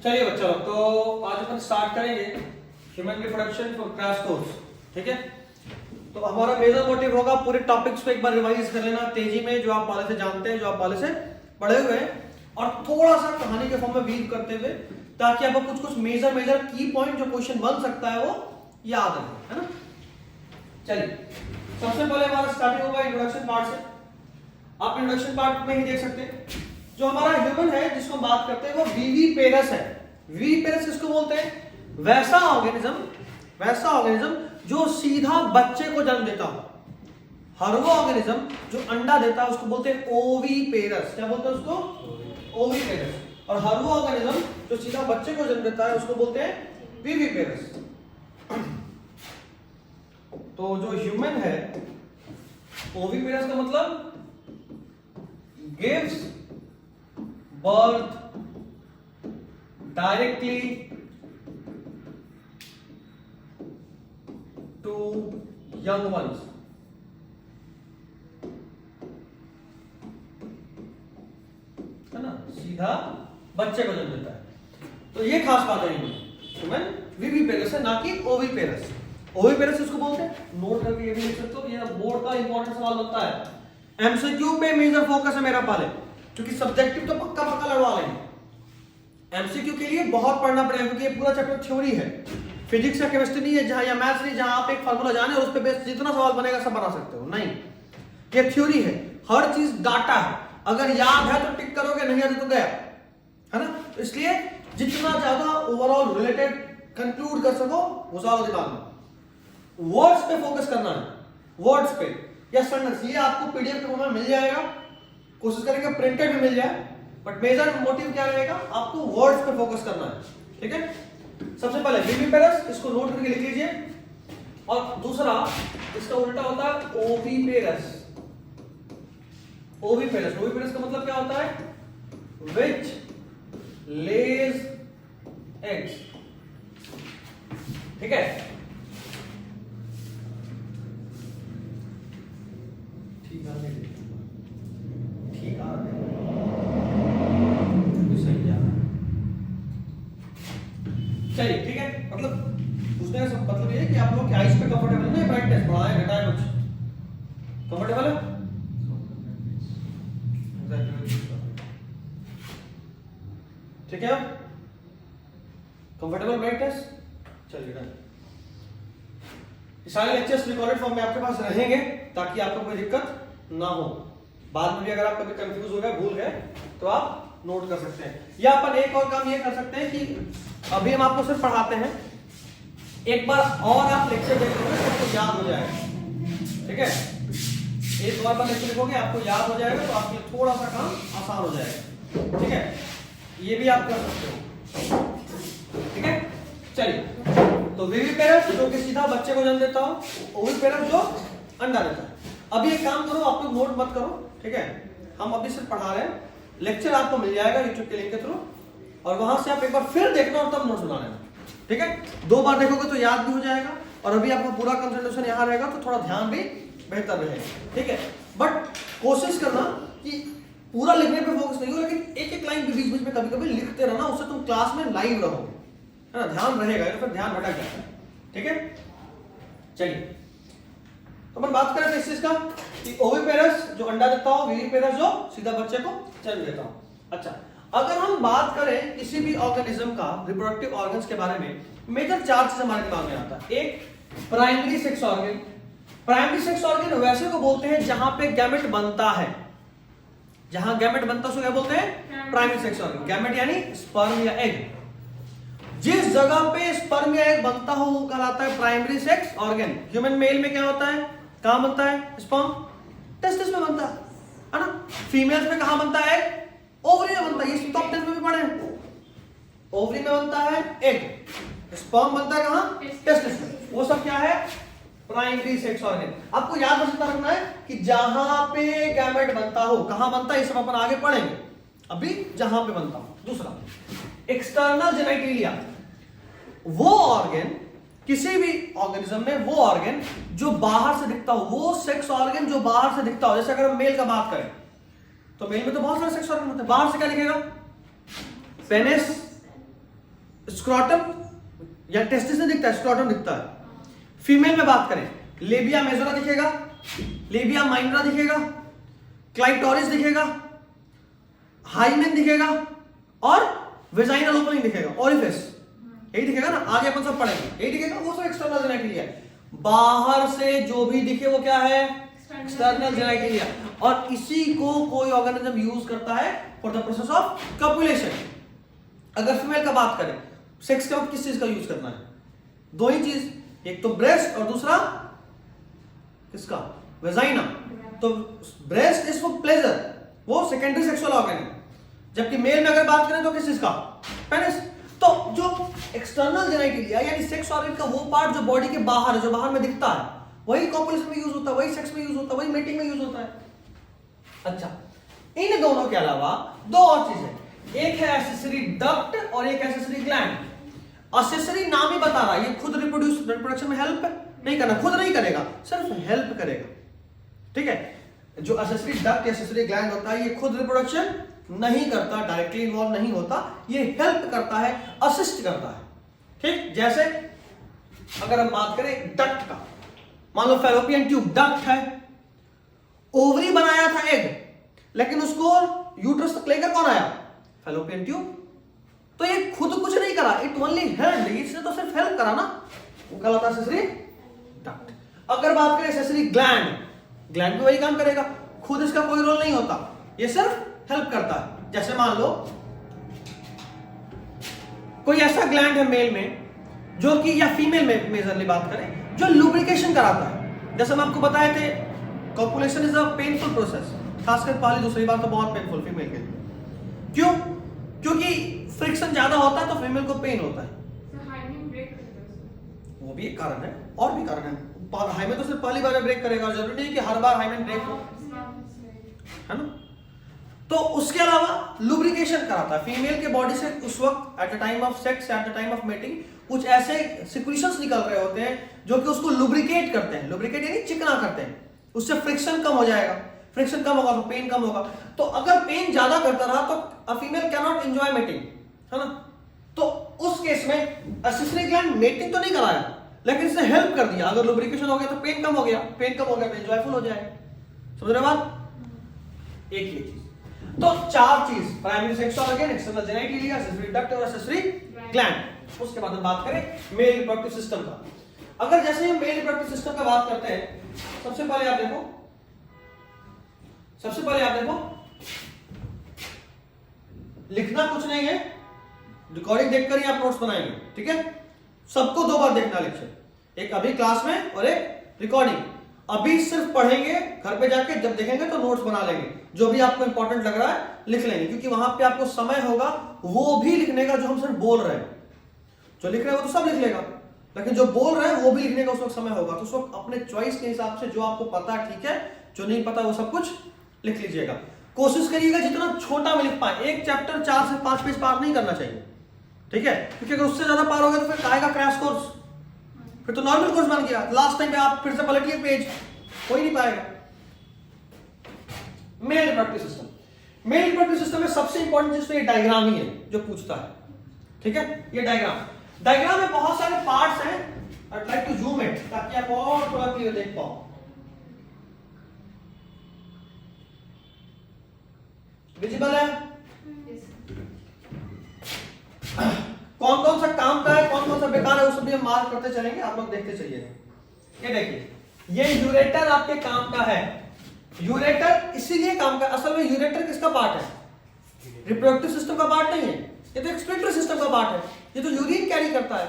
चलिए बच्चों, तो आज अपन स्टार्ट करेंगे human reproduction for crash course. ठीक है, तो हमारा मेजर मोटिव होगा पूरे टॉपिक्स को एक बार रिवाइज कर लेना तेजी में, जो आप पहले से जानते हैं, जो आप पहले से पढ़े हुए हैं, और थोड़ा सा कहानी के फॉर्म में वीव करते हुए, ताकि आपको कुछ कुछ मेजर की पॉइंट जो क्वेश्चन बन सकता है वो याद रहे, है ना। चलिए, सबसे पहले हमारा स्टार्टिंग होगा इंट्रोडक्शन पार्ट से। आप इंट्रोडक्शन पार्ट में ही देख सकते हैं जो हमारा ह्यूमन है जिसको हम बात करते हैं वो विविपेरस है। विविपेरस किसको बोलते हैं? वैसा ऑर्गेनिज्म जो सीधा बच्चे को जन्म देता हो। हर वो ऑर्गेनिज्म जो अंडा देता है उसको बोलते हैं ओविपेरस। क्या बोलते हैं उसको? ओविपेरस। और हर वो ऑर्गेनिज्म जो सीधा बच्चे को जन्म देता है उसको बोलते हैं विविपेरस। तो जो ह्यूमन है, ओविपेरस का मतलब gives birth directly to young ones। है ना, सीधा बच्चे को जन्म देता है। तो ये खास बात है ह्यूमन विविपेरस है, ना कि ओविपेरस। ओविपेरस इसको बोलते हैं, नोट करके ये भी लिख सकते हो, ये बोर्ड का इंपॉर्टेंट सवाल बनता है। एमसीक्यू पे मेजर फोकस है मेरा पहले, क्योंकि सब्जेक्टिव तो पक्का लड़वा लेंगे। एमसीक्यू के लिए बहुत पढ़ना पड़ेगा, क्योंकि ये पूरा चैप्टर थ्योरी है, फिजिक्स या केमिस्ट्री नहीं है जहां, या मैथ्स नहीं जहां आप एक फार्मूला जाने और उस पे बेस जितना सवाल बनेगा सब बना सकते हो। नहीं, ये थ्योरी है, हर चीज डाटा है। अगर याद है तो टिक करोगे, नहीं याद तो गया, है ना। तो इसलिए जितना ज्यादा ओवरऑल रिलेटेड कंक्लूड कर सको वो ज्यादा दिमाग में। वर्ड्स पे फोकस करना है, वर्ड्स पे या सेंटेंस। ये आपको पीडीएफ के फॉर्म में मिल जाएगा, कोशिश करेंगे प्रिंटेड भी मिल जाए, बट मेजर मोटिव क्या रहेगा, आपको वर्ड्स पे फोकस करना है। ठीक है, सबसे पहले विविपेरस, इसको नोट करके लिख लीजिए। और दूसरा इसका उल्टा होता है ओविपेरस। ओविपेरस, ओविपेरस का मतलब क्या होता है? विच लेज एग्स। ठीक है, ठीक है, चलिए ठीक है। मतलब पूछने का मतलब ये है कि आप लोग क्या इस पे कंफर्टेबल है ना? प्रैक्टिस बढ़ाए घटाए कुछ कंफर्टेबल है? ठीक है, कंफर्टेबल प्रैक्टिस। चलिए डन। सारे लेक्चर्स रिकॉर्डेड फॉर्म में आपके पास रहेंगे ताकि आपको कोई दिक्कत ना हो। बाद में भी अगर आप कभी कंफ्यूज हो गए, भूल गए, तो आप नोट कर सकते हैं। या अपन एक और काम ये कर सकते हैं कि अभी हम आपको सिर्फ पढ़ाते हैं, एक बार और आप लेक्चर देखोगे तो आपको याद हो जाएगा। ठीक है, एक बार लेक्चर देखोगे आपको याद हो जाएगा, तो आपके लिए थोड़ा सा काम आसान हो जाएगा। ठीक है, ये भी आप कर सकते हो। ठीक है, चलिए। तो विविपेरस जो कि सीधा बच्चे को जन्म देता हो, ओविपेरस जो अंडा देता है। अभी एक काम करो, आप लोग नोट मत करो, ठीक है, हम अभी सिर्फ पढ़ा रहे हैं। लेक्चर आपको मिल जाएगा यूट्यूब के लिंक के थ्रू, और वहां से आप एक बार फिर देखना और तब नोट बना लेना। ठीक है, 2 बार देखोगे तो याद भी हो जाएगा, और अभी आपका पूरा कंसंट्रेशन यहाँ रहेगा तो थोड़ा ध्यान भी बेहतर रहेगा। ठीक है, बट कोशिश करना कि पूरा लिखने पे फोकस नहीं हो, लेकिन एक एक लाइन बीच बीच में कभी कभी लिखते रहना, उससे तुम क्लास में लाइव रहोगे, है ना, ध्यान रहेगा, फिर ध्यान भटक जाता है। ठीक है, चलिए तो अपन बात करें इस चीज का कि ओविपेरस जो अंडा देता हो, विविपेरस जो सीधा बच्चे को जन्म देता हो। अच्छा, अगर हम बात करें किसी भी ऑर्गेनिज्म का रिप्रोडक्टिव ऑर्गन्स के बारे में, मेजर 4 चीज हमारे दिमाग में आता है। एक, primary sex organ. Primary sex organ वैसे को बोलते हैं जहां पे गैमेट बनता है, जहां गैमेट बनता है उसको क्या बोलते हैं? Primary sex organ. गैमेट यानी स्पर्म या एग। जिस जगह पे स्पर्म या एग बनता हो वो कहलाता है primary sex organ. Human male में क्या होता है, कहां बनता है स्पर्म? टेस्टिस में बनता है ना। फीमेल्स में कहां बनता है? ओवरी में बनता है। ये टॉप 10 में भी पढ़े हैं। ओवरी में बनता है एग, स्पर्म बनता है कहां? टेस्टिस में। वो सब क्या है? Primary sex organ. आपको याद रखना है कि जहां पे गैमेट बनता हो, कहां बनता है, ये सब अपन आगे पढ़ेंगे। अभी जहां पे बनता हो। दूसरा, एक्सटर्नल जेनिटलिया। वो ऑर्गन, किसी भी ऑर्गेनिज्म में वो ऑर्गन जो बाहर से दिखता हो, वो सेक्स ऑर्गन जो बाहर से दिखता हो। जैसे अगर हम मेल का बात करें तो मेल में तो बहुत सारे सेक्स ऑर्गन होते हैं। बाहर से क्या दिखेगा? पेनिस, स्क्रॉटम या टेस्टिस में दिखता है, स्क्रॉटम दिखता है। फीमेल में बात करें, लेबिया मेजोरा दिखेगा, लेबिया माइनरा दिखेगा, क्लाइटोरिस दिखेगा, हाइमेन दिखेगा और वेजाइनल ओपनिंग दिखेगा, ओरिफिस, यही दिखेगा ना। आगे अपन सब पढ़ेंगे, यही दिखेगा। वो सब एक्सटर्नल जेनिटलिया है। बाहर से जो भी दिखे वो क्या है, एक्सटर्नल जेनिटलिया। और इसी को कोई ऑर्गेनिज्म यूज करता है for the process of copulation. अगर फीमेल का बात करें, सेक्स का किस चीज का यूज करना है, दो ही चीज, एक तो ब्रेस्ट और दूसरा किसका, वेजाइना। तो ब्रेस्ट इज फॉर प्लेजर, वो सेकेंडरी सेक्सुअल ऑर्गन है। जबकि मेल में अगर बात करें तो किस चीज का, पेनिस। तो जो एक्सटर्नल जेनिटलिया यानी सेक्स ऑर्गन का वो पार्ट जो बॉडी के बाहर है, जो बाहर में दिखता है, वही कॉपुलेशन में यूज होता है, वही सेक्स में यूज होता है, वही मेटिंग में यूज होता है। अच्छा, इन दोनों के अलावा दो और चीजें, एक है एक्सेसरी डक्ट और एक एक्सेसरी ग्लैंड। एक्सेसरी नाम ही बता रहा है, ये खुद रिप्रोडक्शन में हेल्प नहीं करना, खुद नहीं करेगा, सिर्फ हेल्प करेगा। ठीक है, जो एक्सेसरी डक्ट या एक्सेसरी ग्लैंड होता है, ये खुद रिप्रोडक्शन नहीं करता, डायरेक्टली इन्वॉल्व नहीं होता, ये हेल्प करता है, असिस्ट करता है। ठीक, जैसे अगर हम बात करें डक्ट का, मान लो फैलोपियन ट्यूब डक्ट है, ओवरी बनाया था एग, लेकिन उसको यूट्रस तक लेकर कौन आया, फैलोपियन ट्यूब। तो ये खुद कुछ नहीं करा, इट ओनली हेल्प, इसने तो सिर्फ हेल्प करा ना, वो कहलाता है एक्सेसरी डक्ट। अगर बात करें एक्सेसरी ग्लैंड, ग्लैंड भी वही काम करेगा, खुद इसका कोई रोल नहीं होता, ये सिर्फ हेल्प करता है। जैसे मान लो कोई ऐसा ग्लैंड है मेल में जो कि, या फीमेल में मेजरली बात करें, जो लुब्रिकेशन कराता है। जैसे हम आपको बताए थे, copulation is a painful process, खासकर पहली दूसरी बार तो बहुत पेनफुल फीमेल के लिए। क्यों? क्योंकि फ्रिक्शन ज्यादा होता है तो फीमेल को पेन होता है। वो भी एक कारण है, और भी कारण है। हाइमेन तो सिर्फ पहली बार ब्रेक करेगा, जरूरी नहीं कि हर बार हाइमेन ब्रेक हो, है ना। तो उसके अलावा लुब्रिकेशन कराता है फीमेल के बॉडी से। उस वक्त at the time of sex, at the time of mating, कुछ ऐसे सिक्रीशंस निकल रहे होते हैं जो कि उसको लुब्रिकेट करते हैं। लुब्रिकेट यानी चिकना करते हैं, उससे फ्रिक्शन कम हो जाएगा, फ्रिक्शन कम होगा तो पेन कम होगा। तो अगर पेन ज्यादा करता रहा तो a female can not enjoy mating, है ना। तो उस केस में एक्सेसरी ग्लैंड मेटिंग तो नहीं कराया, लेकिन इसने हेल्प कर दिया। अगर लुब्रिकेशन हो गया तो पेन कम हो गया, पेन कम हो गया तो एंजॉयफुल हो जाएगा। समझ रहे बात? एक ये चीज। तो चार चीज, primary sexual organ, external genitalia, accessory duct और एक्सेसरी ग्लैंड। उसके बाद हम बात करें मेल रिप्रोडक्टिव सिस्टम का। अगर जैसे हम मेल रिप्रोडक्टिव सिस्टम का बात करते हैं, सबसे पहले आप देखो, लिखना कुछ नहीं है, रिकॉर्डिंग देखकर ही आप नोट्स बनाएंगे। ठीक है, सबको दो बार देखना लेक्चर, एक अभी क्लास में और एक रिकॉर्डिंग। अभी सिर्फ पढ़ेंगे, घर पे जाके जब देखेंगे तो नोट्स बना लेंगे, जो भी आपको इंपॉर्टेंट लग रहा है लिख लेंगे, क्योंकि वहां पे आपको समय होगा वो भी लिखने का जो हम सिर्फ बोल रहे हैं। जो लिख रहे हैं वो तो सब लिख लेगा, लेकिन जो बोल रहे हैं वो भी लिखने का उस वक्त समय होगा। तो उस वक्त अपने चॉइस के हिसाब से जो आपको पता है ठीक है, जो नहीं पता वो सब कुछ लिख लीजिएगा। कोशिश करिएगा जितना छोटा में लिख पाए। एक चैप्टर 4 से 5 पेज पार नहीं करना चाहिए, ठीक है, क्योंकि अगर उससे ज्यादा पार हो गया तो फिर काहेगा क्रैश कोर्स, फिर तो नॉर्मल कोर्स बन गया। लास्ट टाइम पे आप फिर से पलटिए पेज, कोई नहीं पाएगा। Male reproductive system, male reproductive system में सबसे इंपॉर्टेंट चीज तो ये डायग्राम ही है जो पूछता है। ठीक है, ये डायग्राम में बहुत सारे पार्ट्स हैं। I try to zoom it ताकि आप और थोड़ा क्लियर देख पाओ। विजिबल है? कौन कौन सा काम का है, कौन कौन सा बेकार है, वो सब भी हम मार्क करते चलेंगे, आप लोग देखते चलिए। ये देखिए, ये यूरेटर आपके काम का है। यूरेटर इसीलिए काम का, असल में यूरेटर किसका पार्ट है? रिप्रोडक्टिव सिस्टम का पार्ट नहीं है, ये तो एक्सक्रीटरी सिस्टम का पार्ट है। ये तो यूरिन कैरी करता है।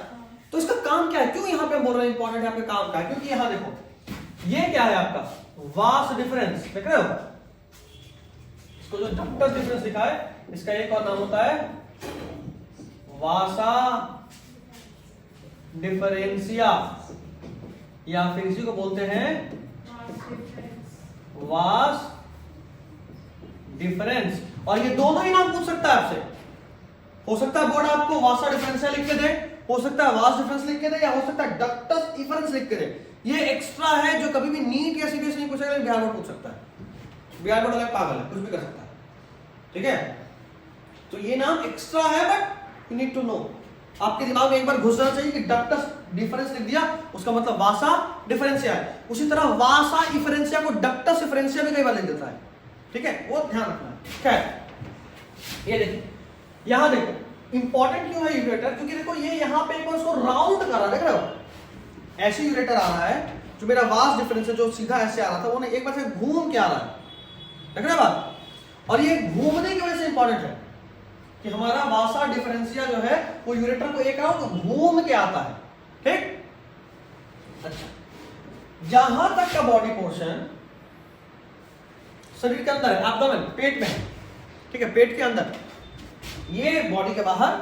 तो इसका काम क्या है, क्यों यहां पे बोल रहे हैं इंपॉर्टेंट है आपके काम का है? क्योंकि यहां देखो, ये क्या है आपका वास डिफरेंस, देख रहे हो? इसको जो डक्टस डिफरेंस लिखा है, इसका एक और नाम होता है वासा डिफरेंशिया, या फिर इसी को बोलते हैं वास डिफरेंस। और ये दोनों ही नाम पूछ सकता है आपसे। हो सकता है बोर्ड आपको वासा डिफरेंशिया लिख के दे, हो सकता है वास डिफरेंस लिख के दे, या हो सकता है डक्टस डिफरेंस लिख के दे। ये एक्स्ट्रा है जो कभी भी नीट या सीबीएस नहीं पूछेगा, लेकिन बिहार बोर्ड पूछ सकता है। बिहार बोर्ड अलग पागल है, कुछ भी कर सकता है। ठीक है, तो ये नाम एक्स्ट्रा है, but you need to know. आपके दिमाग में एक बार घुस जाना चाहिए कि डक्टस डिफरेंस लिख दिया उसका मतलब वासा डिफरेंशिया है। उसी तरह वासा इफरेंशिया को डक्टस इफरेंशिया भी कई बार लिख देता है, ठीक है, वो ध्यान रखना है। खैर ये देखिए, यहां देखो इंपॉर्टेंट क्यों है यूरेटर, क्योंकि देखो ये यहां पे एक बार उसको राउंड कर रहा है, देख रहे हो ऐसे यूरेटर आ रहा है, जो मेरा वास डिफरेंस है जो सीधा ऐसे आ रहा था वो एक बार से घूम के आ रहा है, देख रहे हो बात। और ये घूमने की वजह से इंपॉर्टेंट है कि हमारा वासा डिफरेंशिया जो है वो यूरेटर को एक राउंड घूम के आता है, ठीक। अच्छा, जहां तक का बॉडी पोर्शन शरीर के अंदर है, एब्डोमेन पेट में है, ठीक है, पेट के अंदर, ये बॉडी के बाहर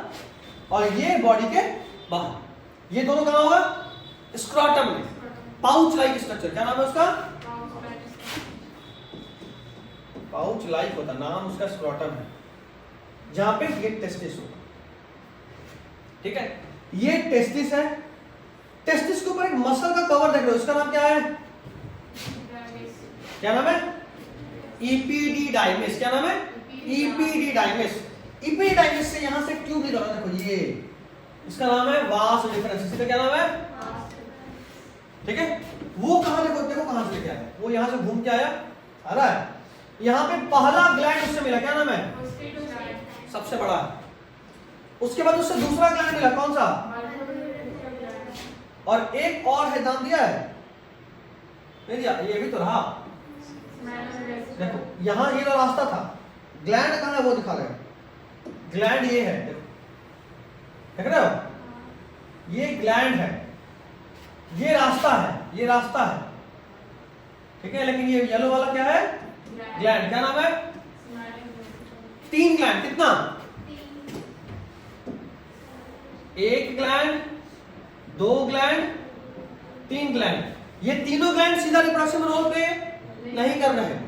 और ये बॉडी के बाहर, ये दोनों कहां होगा, स्क्रॉटम में, पाउच लाइक स्ट्रक्चर, क्या नाम है उसका, पाउच लाइक होता नाम उसका स्क्रॉटम है, जहां पे ये टेस्टिस होगा, ठीक है। ये टेस्टिस है, टेस्टिस के ऊपर एक मसल का कवर देख रहे हो, इसका नाम क्या है, क्या नाम है, इपीडीडाइमिस, क्या नाम है, इपीडीडाइमिस। इपीडीडाइमिस से यहां से ट्यूब निकल रहा है, देखो ये, इसका नाम है वास डिफरेंस, इसका क्या नाम है, ठीक है। वो कहां देखो, देखो कहां से लेके आया, वो यहां से घूम के आया, आ रहा है, यहां पे पहला ग्लैंड उससे मिला, क्या नाम है, सबसे बड़ा है, उसके बाद उससे दूसरा ग्लैंड मिला, कौन सा, और एक और है, नाम दिया है, नहीं दिया, ये भी तो रहा, देखो यहां ये रास्ता था, ग्लैंड कहां है वो दिखा रहे हैं, ग्लैंड ये है, देखो देख रहे हो, ये ग्लैंड है, ये रास्ता है, ये रास्ता है, ठीक है, लेकिन ये येलो वाला क्या है, ग्लैंड, क्या नाम है, 3 ग्लैंड, कितना, 1 ग्लैंड, 2 ग्लैंड, 3 ग्लैंड, ये तीनों ग्लैंड सीधा रिप्रोडक्शन में रोल पे नहीं कर रहे हैं।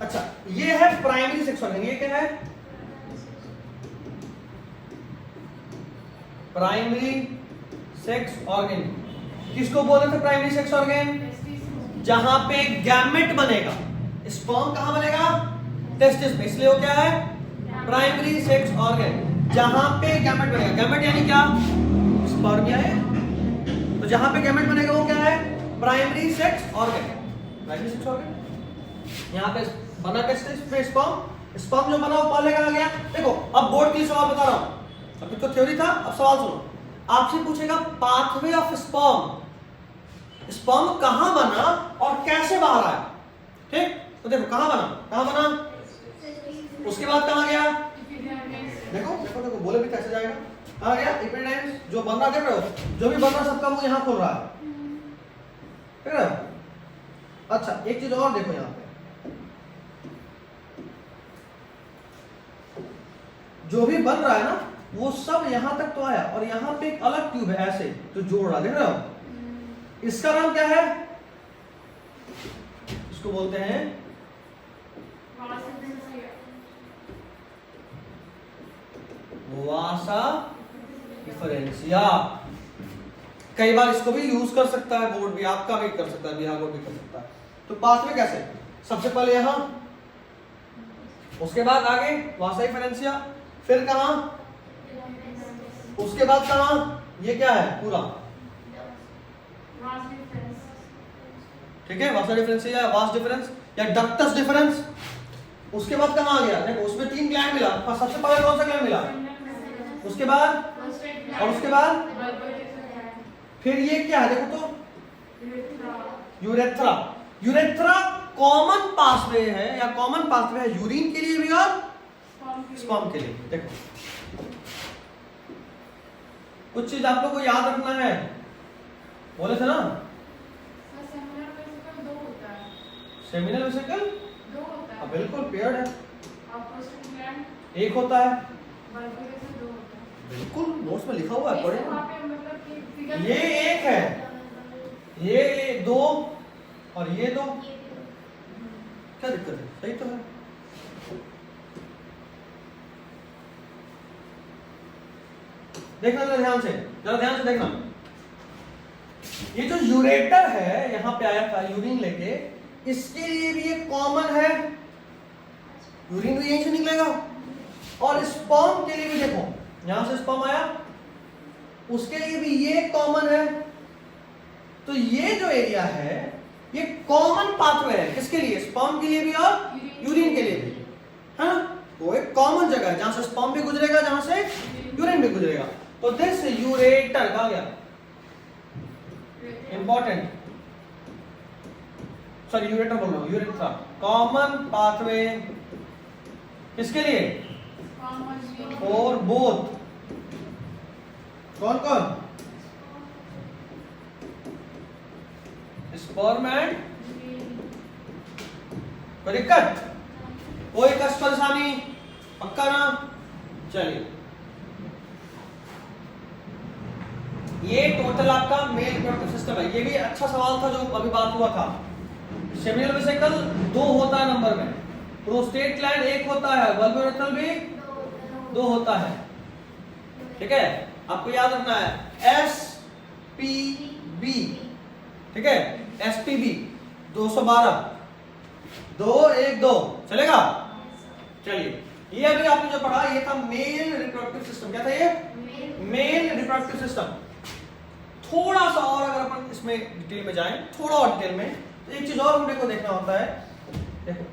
अच्छा, ये है प्राइमरी सेक्स ऑर्गन, ये क्या है, प्राइमरी सेक्स ऑर्गन, किसको बोलते थे प्राइमरी सेक्स ऑर्गन, जहां पे गैमेट बनेगा, स्पर्म कहां बनेगा, टेस्टिस में, इसलिए वो क्या है, प्राइमरी सेक्स ऑर्गन, जहां पे गैमेट बनेगा, गैमेट यानी क्या, स्पर्म है, तो जहां पे गैमेट बनेगा वो क्या है, primary sex organ, primary sex organ, यहां पे बना टेस्टिस पे स्पर्म, स्पर्म जो बना वो पहले कहां गया, देखो अब बोर्ड के सवाल बता रहा हूं, अभी तो थ्योरी था, अब सवाल सुनो, आपसे पूछेगा पाथवे ऑफ स्पर्म, स्पर्म कहां बना और कैसे बाहर आया, ठीक, तो देखो कहां बना, उसके बाद कहां गया, देखो देखो देखो बोले भी कैसे जाएगा, कहां गया, एपिडाइमिस, जो बन रहा देख रहे हो, जो भी बन रहा सबका मुंह यहां खोल रहा है, ठीक है। अच्छा एक चीज और देखो, यहां पे जो भी बन रहा है ना वो सब यहां तक तो आया, और यहां पे एक अलग ट्यूब है ऐसे जो जोड़ रहा, देख रहे हो, इसका नाम क्या है, इसको बोलते हैं वासा डिफरेंशिया। कई बार इसको भी यूज कर सकता है बोर्ड भी, आपका भी कर सकता है, बिहार बोर्ड भी कर सकता है। तो पाथवे कैसे, सबसे पहले यहां, उसके बाद आगे वासा डिफरेंशिया, फिर कहां, उसके बाद कहां, ये क्या है पूरा, ठीक है, वासा डिफरेंस या वास डिफरेंस या डक्टस डिफरेंस, उसके बाद कहां आ गया, देखो उसमें 3 ग्लैंड मिला, सबसे पहले कौन सा ग्लैंड मिला, उसके बाद, और उसके बाद फिर ये क्या है, देखो तो यूरेथ्रा, यूरेथ्रा कॉमन पाथवे है, या कॉमन पाथवे है यूरिन के लिए भी और स्पर्म के लिए। देखो कुछ चीज आप लोग को याद रखना है, बोले थे ना, सेमिनल वेसिकल 2 होता है, बिल्कुल पेयर्ड है, एक होता है, बिल्कुल नोट्स में लिखा हुआ है, पढ़े, ये एक है, ये 2 और ये 2, क्या दिक्कत है, सही तो है। देखना जरा ध्यान से देखना, ये जो यूरेटर है यहां पे आया था यूरिन लेके, इसके लिए भी ये कॉमन है, यूरिन भी यहीं से निकलेगा, और स्पर्म के लिए भी देखो, यहां से स्पर्म आया, उसके लिए भी ये कॉमन है। तो ये जो एरिया है ये कॉमन पाथवे है, किसके लिए? स्पर्म के लिए भी और यूरिन के लिए भी, है ना? वो एक कॉमन जगह है जहां से स्पर्म भी गुजरेगा, जहां से यूरिन भी गुजरेगा। तो दिस यूरेटर कहा गया, इंपॉर्टेंट, सॉरी यूरेटर बोल रहा हूं, यूरेथ्रा, कॉमन पाथवे किसके लिए? और बोथ, कौन कौन? स्पर्म एंड, कोई दिक्कत, कोई कष्ट परेशानी, पक्का ना? चलिए, ये टोटल आपका मेल रिप्रोडक्टिव सिस्टम है। ये भी अच्छा सवाल था जो अभी बात हुआ था। सेमिनल वेसिकल 2 होता है नंबर में, प्रोस्टेट ग्लैंड 1 होता है, वल्वोरेथ्रल भी 2 होता है। ठीक है, आपको याद रखना है SPB, ठीक है, SPB 212 2 1 2 चलेगा। चलिए, ये अभी आपने जो पढ़ा ये था मेल रिप्रोडक्टिव सिस्टम। क्या था ये? Male reproductive system. थोड़ा सा और अगर अपन इसमें डिटेल में जाएं, थोड़ा और डिटेल में, तो एक चीज और हमने को देखना होता है। देखो,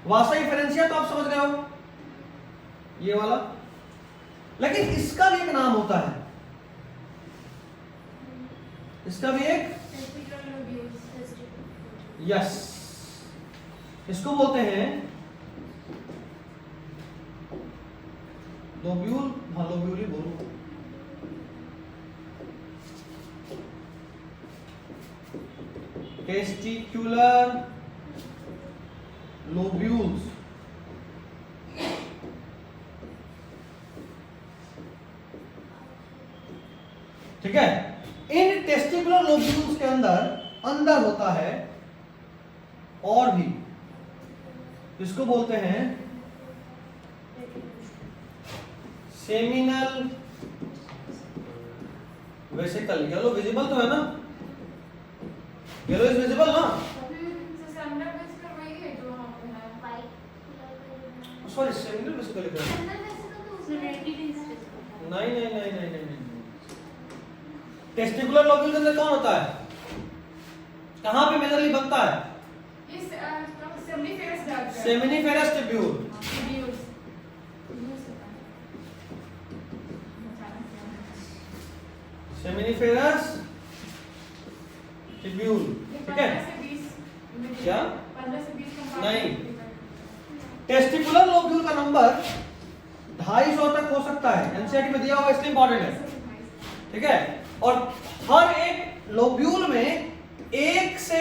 वासा डिफरेंशिया तो आप समझ गए हो, ये वाला, लेकिन इसका भी एक नाम होता है, इसका भी एक, यस, इसको बोलते हैं लोब्यूल। हाँ, लोब्यूल ही बोलूं, टेस्टिक्युलर लोब्यूल्स। ठीक है, इन टेस्टिकुलर लोब्यूल्स के अंदर होता है और भी, इसको बोलते हैं सेमिनल वेसिकल। येलो विजिबल तो है ना? येलो इज विजिबल ना? सॉरी, सेमिनल वेसिकल नहीं। टेस्टिकुलर लोब्यूल के अंदर कौन होता है? कहां पे मेजरली बनता है? Seminiferous tubule. सेमिनिफेरस ट्यूब्यूल, ठीक है? क्या? नहीं, टेस्टिकुलर लोब्यूल का नंबर 250 तक हो सकता है, एनसीईआरटी में दिया हुआ, इसलिए इंपॉर्टेंट है। ठीक है, और हर एक लोब्यूल में 1 से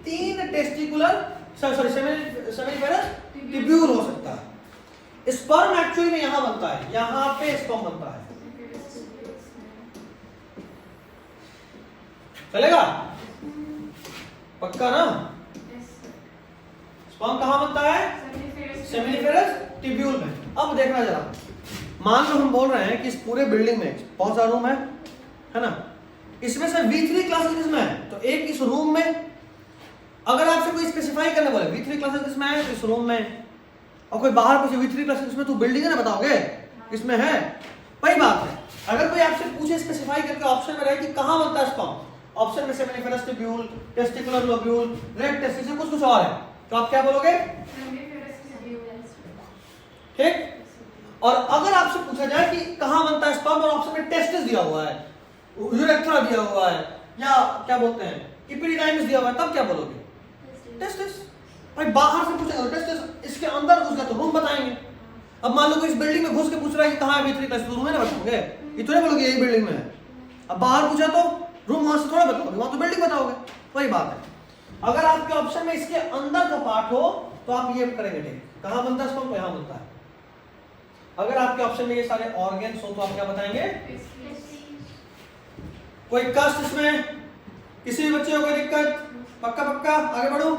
3 टेस्टिकुलर सेमिनिफेरस ट्यूब्यूल हो सकता है। स्पर्म एक्चुअली में यहां बनता है, यहां पे स्पर्म बनता है। चलेगा? पक्का ना? स्पर्म कहां बनता है? सेमिनिफेरस ट्यूब्यूल में। अब देखना जरा, मान लो हम बोल रहे हैं कि इस पूरे बिल्डिंग में बहुत सारा रूम है ना? इसमें से V3 क्लासेस किसमें है? तो एक इस रूम में, अगर आपसे कोई स्पेसिफाई करने बोले V3 क्लासेस किसमें है, तो इस रूम में, और कोई बाहर पूछे V3 क्लासेस किसमें, तो बिल्डिंग है ना, बताओगे किसमें है? वही बात है, अगर कोई आपसे पूछे स्पेसिफाई करके ऑप्शन में रहे कि कहां बनता है स्पर्म, ऑप्शन में seminiferous tubule, testicular lobule, red testis, कुछ और है, तो आप क्या बोलोगे? ठीक। और अगर आपसे पूछा जाए कि कहां बनता है स्पर्म और ऑप्शन में टेस्टिस दिया हुआ है, यूरेथ्रा दिया हुआ है, या क्या बोलते हैं इपिडिडाइमिस दिया हुआ है, तब क्या बोलोगे? टेस्टिस। भाई बाहर से पूछेगा टेस्टिस, इसके अंदर घुस गया तो रूम बताएंगे। अब मान लो कोई इस बिल्डिंग में घुस के पूछ रहा है कि कहां है V3 क्लास, तो रूम है ना बताओगे, ये तो नहीं बोलोगे यही बिल्डिंग में है। अब बाहर पूछा तो रूम वहां से थोड़ा बताओगे, वहां तो बिल्डिंग बताओगे, वही बात है। अगर आपके ऑप्शन में इसके अंदर का पार्ट हो तो आप ये करेंगे, ठीक, कहां बनता है स्पर्म, यहां बनता है। अगर आपके ऑप्शन में ये सारे ऑर्गन्स हो तो आप क्या बताएंगे? कोई कष्ट इसमें, किसी भी बच्चे को कोई दिक्कत? पक्का पक्का, आगे बढ़ो।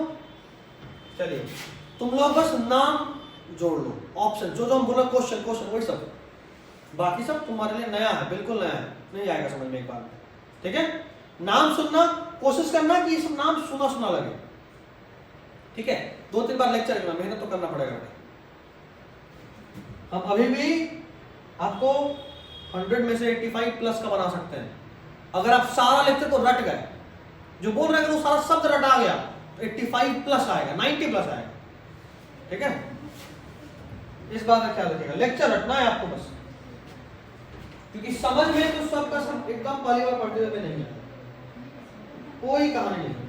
चलिए, तुम लोग बस नाम जोड़ लो, ऑप्शन जो हम बोला, क्वेश्चन वही सब, बाकी सब तुम्हारे लिए नया है, बिल्कुल नया है, नहीं आएगा समझ में एक बार में। ठीक है, नाम सुनना, कोशिश करना कि ये सब नाम सुना लगे। ठीक है, 2-3 बार लेक्चर करना, मेहनत तो करना पड़ेगा। हम अभी भी आपको 100 में से 85 प्लस का बना सकते हैं। अगर आप सारा लेक्चर को रट गए, जो बोल रहे हैं वो सारा शब्द रटा गया, तो 85 प्लस आएगा, 90 प्लस आएगा। ठीक है, इस बात का ख्याल रखिएगा। लेक्चर रटना है आपको बस, क्योंकि समझ में तो सबका सब एकदम पहली बार पढ़ते हुए नहीं है, कोई कहानी नहीं है।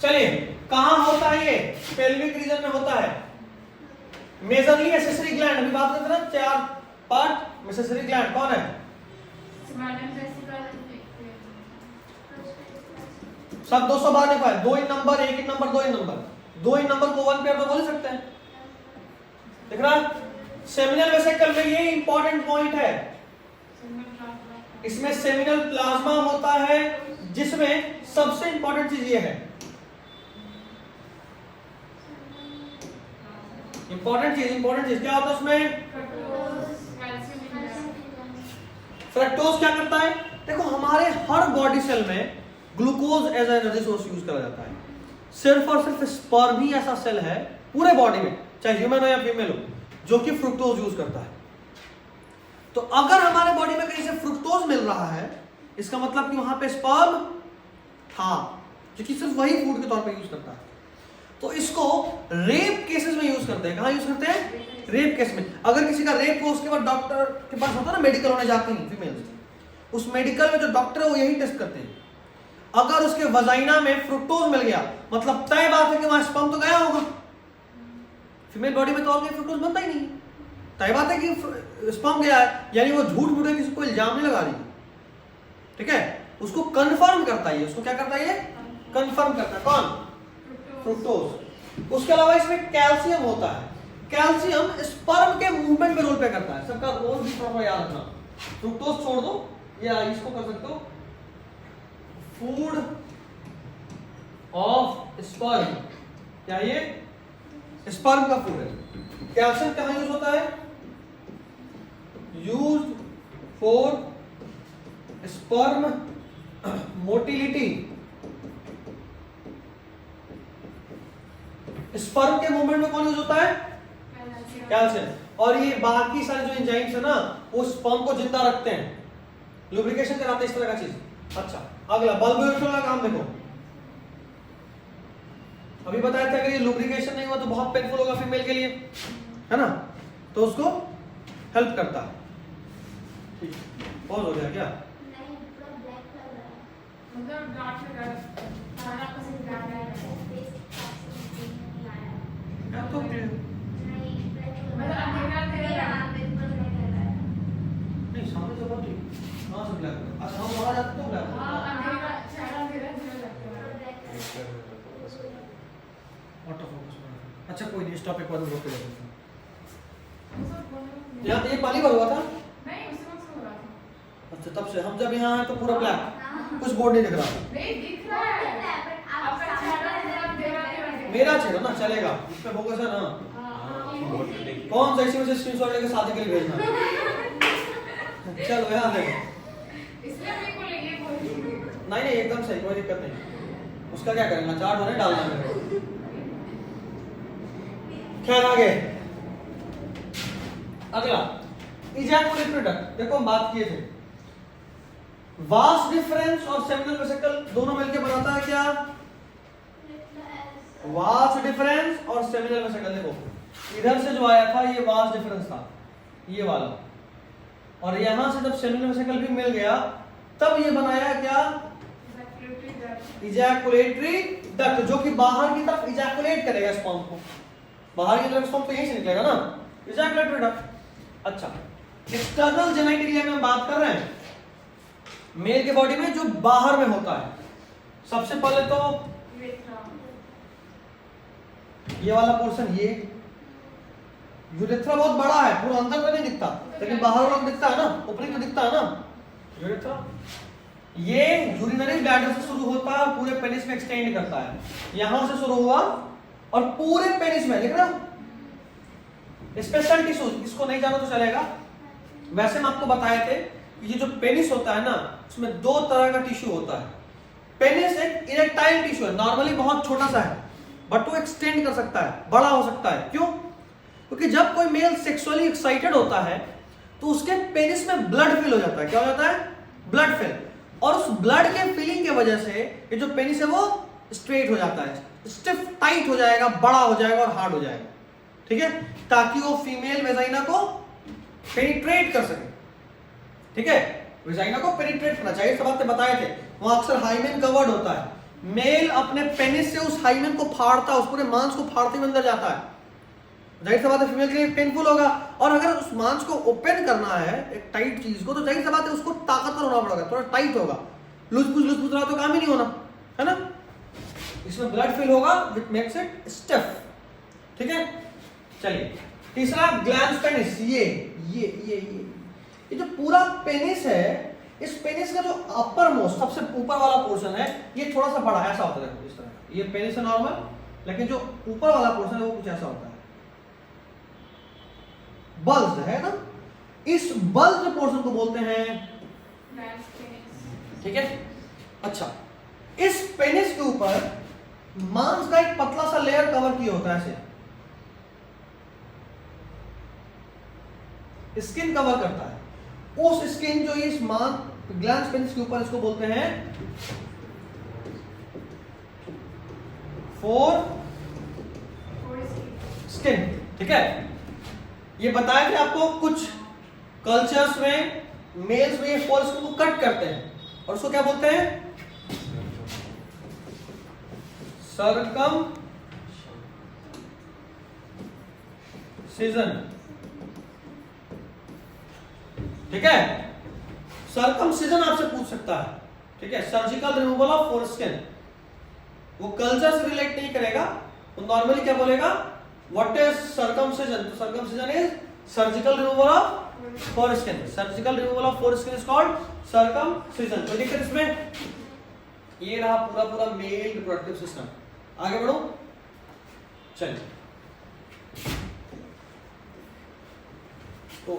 चलिए, कहां होता है ये? पेल्विक रीजन में होता है। मेजरली एसेसरी ग्लैंड, अभी बात करते हैं ना 4 पार्ट। एसेसरी ग्लैंड कौन है? सब 200 बार नहीं पाए, 2 इन नंबर, 1 इन नंबर, 2 इन नंबर। 2 इन नंबर को 1 पेयर तो बोल सकते हैं। दिख रहा है? सेमिनल वेसिकल में ये इंपॉर्टेंट पॉइंट है, इसमें सेमिनल प्लाज्मा होता है, जिसमें सबसे इंपॉर्टेंट चीज ये है। इंपॉर्टेंट चीज क्या होता है उसमें? फ्रक्टोज क्या करता है? देखो, हमारे हर बॉडी सेल में glucose as energy source use करा जाता है। सिर्फ और सिर्फ स्पर्म ही ऐसा सेल है पूरे बॉडी में, चाहे ह्यूमन हो या फीमेल हो, जो कि फ्रुक्टोज यूज करता है। तो अगर हमारे बॉडी में कहीं से फ्रुक्टोज मिल रहा है, इसका मतलब कि वहां पे स्पर्म था, क्योंकि सिर्फ वही फूड के तौर पे यूज करता है। तो इसको रेप केसेस में यूज करते हैं। कहां यूज करते हैं? रेप केस में। अगर किसी का रेप हो, उसके बाद डॉक्टर के पास होता है ना, मेडिकल होने जाते हैं फीमेल, उस मेडिकल में जो डॉक्टर है वो यही टेस्ट करते हैं। अगर उसके वजाइना में फ्रुक्टोज मिल गया, मतलब तय बात है कि वहां स्पर्म तो गया होगा। फीमेल बॉडी में तो और फ्रुक्टोज बनता ही नहीं, तय बात है कि स्पर्म गया है, यानी वो झूठ मूठ किसी को इल्जाम नहीं लगा रही। ठीक है, उसको कंफर्म करता है। उसको क्या करता है? ये कंफर्म करता है। कौन? फ्रुक्टोज। उसके अलावा इसमें कैल्शियम होता है। कैल्शियम स्पर्म के मूवमेंट में रोल प्ले करता है। सबका रोल भी थोड़ा याद रखना। फ्रुक्टोज छोड़ दो, या इसको कर सकते हो फूड ऑफ स्पर्म, क्या ये स्पर्म का फूड है। कैल्शियम कहां यूज होता है? Use for sperm motility, sperm के मूवमेंट में कौन यूज होता है? कैल्शियम। और ये बाकी सारे जो एंजाइम्स है ना, वो स्पर्म को जिंदा रखते हैं, लुब्रिकेशन कराते हैं, इस तरह का चीज। अच्छा, अगला बल्बोरेशन का काम देखो। अभी बताया था अगर ये लुब्रिकेशन नहीं हुआ तो बहुत पेनफुल होगा फीमेल के लिए, है ना, तो उसको हेल्प करता है। ठीक, पॉज हो गया क्या? नहीं, पूरा ब्लैक लग रहा है, मतलब डार्क से डार्क सारा कुछ डार्क है, फेस नहीं आया। अब तो नहीं, ब्लैक मतलब अंधेरा अंधेरा यहाँ बिल्कुल नहीं लग रहा है। नहीं, सामने तो बहुत ही कहां से ब्लैक है? अच्छा, हम वहां जाते तो ब्लैक हां, अंधेरा चेहरा अंधेरा अंधेरा लगता है। पूरा ब्लैक है। Auto focus. अच्छा, कोई नहीं, इस टॉपिक पर रोक देते हैं। सब बोलो यहाँ ये पहली बार हुआ था? नहीं, उस वक्त हो रहा था। अच्छा, तब से हम जब यहाँ आए तो पूरा ब्लैक, हाँ। कुछ बोर्ड नहीं दिख रहा। नहीं दिख रहा है, आपका चेहरा अंधेरा अंधेरा मेरा चेहरा ना चलेगा, इस पे फोकस है ना। हां। कौन सा इसी में से स्क्रीनशॉट लेके शादी के लिए भेजना? चलो यहाँ देखो। इसलिए मेरे को ये बोल नहीं नहीं, एकदम सही, कोई दिक्कत नहीं। उसका क्या करेंगे, चार्ट होने डालना है। खैर, आगे अगला इजैकुलेटरी डक्ट। देखो, हम बात किए थे वास डिफरेंस और सेमिनल वेसिकल दोनों मिलकर बनाता है क्या? वास डिफरेंस और सेमिनल वेसिकल। देखो, इधर से जो आया था ये वास डिफरेंस था, ये वाला, और यहां से जब सेमिनल वेसिकल भी मिल गया तब ये बनाया क्या? इजैकुलेटरी डक्ट, जो कि बाहर की तरफ इजैकुलेट करेगा स्पर्म को। बाहर की तरफ स्पर्म तो यहीं से निकलेगा ना, इजैकुलेटरी डक्ट। अच्छा, एक्सटर्नल जेनिटलिया में हम बात कर रहे हैं मेल के बॉडी में जो बाहर में होता है। सबसे पहले तो ये वाला पोर्शन, ये यूरेथ्रा बहुत बड़ा है, पूरा अंदर तो नहीं दिखता, लेकिन बाहर वाला दिखता है ना, ओपनिंग तो दिखता है ना यूरेथ्रा। ये यूरिनरी ब्लैडर से शुरू होता है, पूरे पेनिस में एक्सटेंड करता है। यहां से शुरू हुआ और पूरे पेनिस में, लिख रहा स्पेशल टिश्यूज, इसको नहीं जाना तो चलेगा। वैसे हम आपको बताए थे ये जो पेनिस होता है ना, उसमें 2 तरह का टिश्यू होता है। पेनिस एक इरेक्टाइल टिश्यू है, नॉर्मली बहुत छोटा सा है, बट वो एक्सटेंड कर सकता है, बड़ा हो सकता है। क्यों? क्योंकि जब कोई मेल सेक्सुअली एक्साइटेड होता है तो उसके पेनिस में ब्लड फिल हो जाता है। क्या हो जाता है? Blood fill. और उस ब्लड के फिलिंग की वजह से ये जो पेनिस है वो स्ट्रेट हो जाता है, स्टिफ टाइट हो जाएगा, बड़ा हो जाएगा और हार्ड हो जाएगा, ठीक है, ताकि वो फीमेल वेजाइना को पेनिट्रेट कर सके, ठीक है, वेजाइना को पेनिट्रेट करना चाहिए। सब आपने बताए थे, वहां अक्सर हाइमेन कवर्ड होता है, मेल अपने पेनिस से उस हाइमेन को फाड़ता है, उस पूरे मांस को फाड़ते हुए अंदर जाता है, जाहिर सी बात है फीमेल के लिए पेनफुल होगा। और अगर उस मांस को ओपन करना है एक टाइट चीज को, तो जाहिर सी बात है उसको ताकतवर होना पड़ेगा, थोड़ा टाइट होगा, लूज रहा तो काम ही नहीं होना, है ना। इसमें ब्लड फिल होगा विच मेक्स इट स्टिफ, ठीक है। चलिए तीसरा ग्लैंस पेनिस। ये जो पूरा पेनिस है, इस पेनिस का जो अपर मोस्ट सबसे ऊपर वाला पोर्शन है, ये थोड़ा सा बड़ा ऐसा होता है, इस तरह। ये पेनिस है नॉर्मल, लेकिन जो ऊपर वाला पोर्शन है वो कुछ ऐसा होता है, बल्ज है ना। इस बल्ज पोर्शन को बोलते हैं, ठीक है। अच्छा, इस पेनिस के ऊपर मांस का एक पतला सा लेयर कवर किया होता है, ऐसे स्किन कवर करता है। उस स्किन जो इस ग्लैंस पेनिस के ऊपर, इसको बोलते हैं फोर स्किन, ठीक है। ये बताया कि आपको कुछ कल्चर्स में मेल्स में ये फोर स्किन को कट करते हैं और उसको क्या बोलते हैं? सर्कमसिजन, ठीक है। सर्कमसिजन आपसे पूछ सकता है, ठीक है, सर्जिकल रिमूवल ऑफ फोरस्किन। वो कल्चर से रिलेट नहीं करेगा, वो नॉर्मली क्या बोलेगा, व्हाट इज सर्कमसिजन। तो circumcision is surgical removal of foreskin. Surgical removal of foreskin is called circumcision. तो देखिए इसमें ये रहा पूरा मेल रिप्रोडक्टिव सिस्टम। आगे बढ़ो, चलिए तो